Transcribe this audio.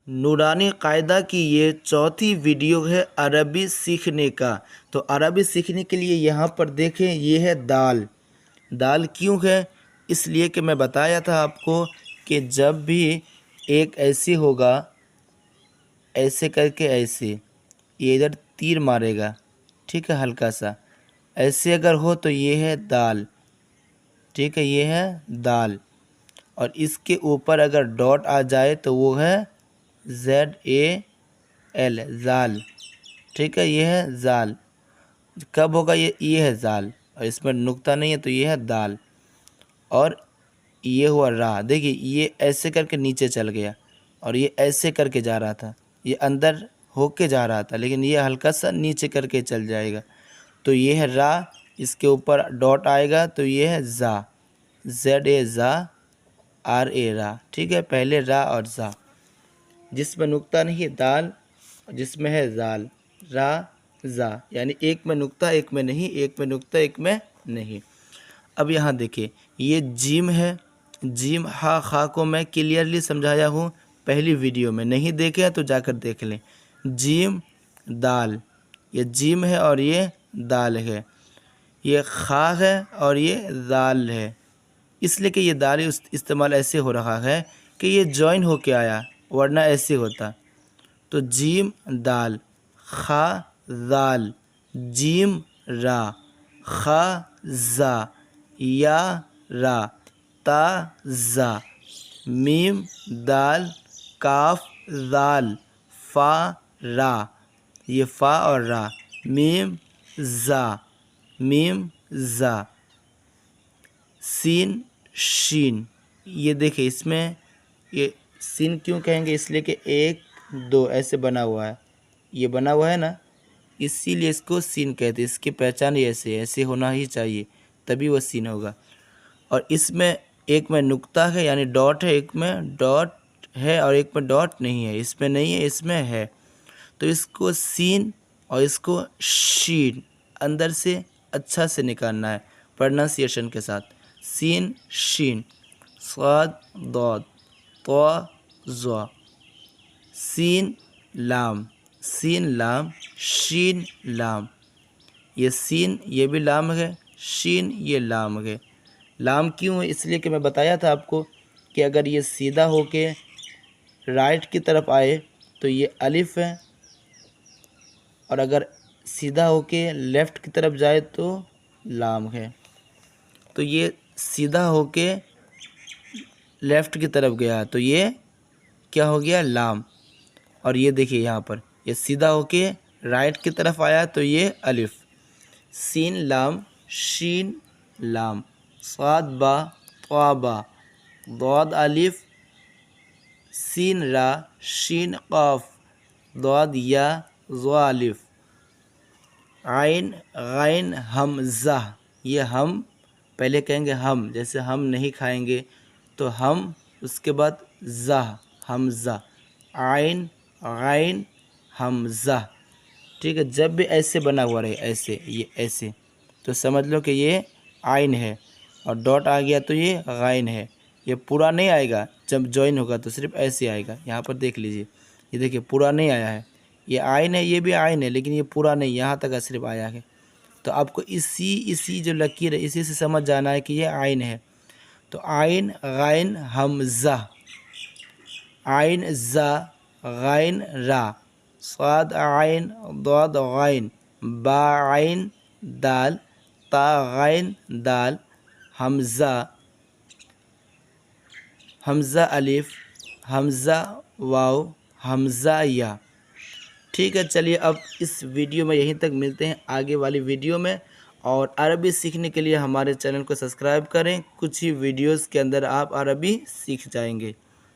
नूरानी कायदा की ये चौथी वीडियो है अरबी सीखने का। तो अरबी सीखने के लिए यहाँ पर देखें, ये है दाल। दाल क्यों है? इसलिए कि मैं बताया था आपको कि जब भी एक ऐसे होगा, ऐसे करके ऐसे, ये इधर तीर मारेगा, ठीक है, हल्का सा ऐसे अगर हो तो ये है दाल, ठीक है, ये है दाल। और इसके ऊपर अगर डॉट आ जाए तो वो है ZAL, जाल, ठीक है, ये है जाल। कब होगा? ये है जाल, और इसमें नुक्ता नहीं है तो ये है दाल। और ये हुआ रा, देखिए ये ऐसे करके नीचे चल गया और ये ऐसे करके जा रहा था, ये अंदर होके जा रहा था, लेकिन ये हल्का सा नीचे करके चल जाएगा तो ये है रा। इसके ऊपर डॉट आएगा तो ये है जा, ZA जा, RA रा, ठीक है, पहले रा और जा। जिसमें नुक्ता नहीं है दाल, जिसमें है जाल, रा जा, यानी एक में नुक्ता एक में नहीं, एक में नुक्ता एक में नहीं। अब यहाँ देखिए, ये जीम है, जीम हा खा को मैं क्लियरली समझाया हूँ पहली वीडियो में, नहीं देखे हैं तो जाकर देख लें। जीम दाल, ये जीम है और ये दाल है, ये खा है और ये दाल है। इसलिए कि ये दाल इस्तेमाल ऐसे हो रहा है कि ये जॉइन होके आया, वरना ऐसे होता। तो जीम दाल, खा दाल, जीम रा, खा जा, या रा, ता जा, मीम दाल, काफ दाल, फा रा, ये फा और रा, मीम जा, मीम जा, सीन शीन। ये देखिए इसमें ये सीन क्यों कहेंगे? इसलिए कि 1 2 ऐसे बना हुआ है, ये बना हुआ है ना, इसीलिए इसको सीन कहते हैं। इसकी पहचान ही ऐसे है, ऐसे होना ही चाहिए तभी वो सीन होगा। और इसमें एक में नुक्ता है यानी डॉट है, एक में डॉट है और एक में डॉट नहीं है, इसमें नहीं है, इसमें है। तो इसको सीन और इसको शीन अंदर से अच्छा से निकालना है प्रोनाउंसिएशन के साथ। सीन शीन, स्वाद दौद, तो ज़ा, सीन लाम, सीन लाम, शीन लाम। ये सीन ये भी लाम है, शीन ये लाम है। लाम क्यों है? इसलिए कि मैं बताया था आपको कि अगर ये सीधा होके राइट की तरफ आए तो ये अलिफ है, और अगर सीधा होके लेफ़्ट की तरफ जाए तो लाम है। तो ये सीधा होके लेफ़्ट की तरफ गया तो ये क्या हो गया? लाम। और ये देखिए यहाँ पर ये सीधा होके राइट की तरफ आया तो ये अलिफ। सीन लाम, शीन लाम, स्वाद बा, त्वाबा, दौद अलिफ, सीन रा, शीन क़ाफ, दौद या, ज़ा अलिफ, आइन गाइन हमज़ा। ये हम पहले कहेंगे हम, जैसे हम नहीं खाएंगे तो हम, उसके बाद ज़ा, हमज़ा, आइन गाइन हमज़ा, ठीक है। जब भी ऐसे बना हुआ रहे, ऐसे, ये ऐसे, तो समझ लो कि ये आइन है, और डॉट आ गया तो ये गाइन है। ये पूरा नहीं आएगा, जब जॉइन होगा तो सिर्फ ऐसे आएगा। यहाँ पर देख लीजिए, ये देखिए पूरा नहीं आया है, ये आइन है, ये भी आइन है, लेकिन ये पूरा नहीं, यहाँ तक सिर्फ आया है। तो आपको इसी जो लकीर है इसी से समझ जाना है कि ये आइन है। तो आइन गाइन हमज़ा, आइन ज़ा, गाइन रा, स्वाद आइन, दौद गाइन, बा आइन दाल, ता गाइन दाल, हमज़ा, हमज़ा अलिफ, हमज़ा वाव, हमज़ा या। ठीक है, चलिए अब इस वीडियो में यहीं तक मिलते हैं आगे वाली वीडियो में। और अरबी सीखने के लिए हमारे चैनल को सब्सक्राइब करें, कुछ ही वीडियोस के अंदर आप अरबी सीख जाएंगे।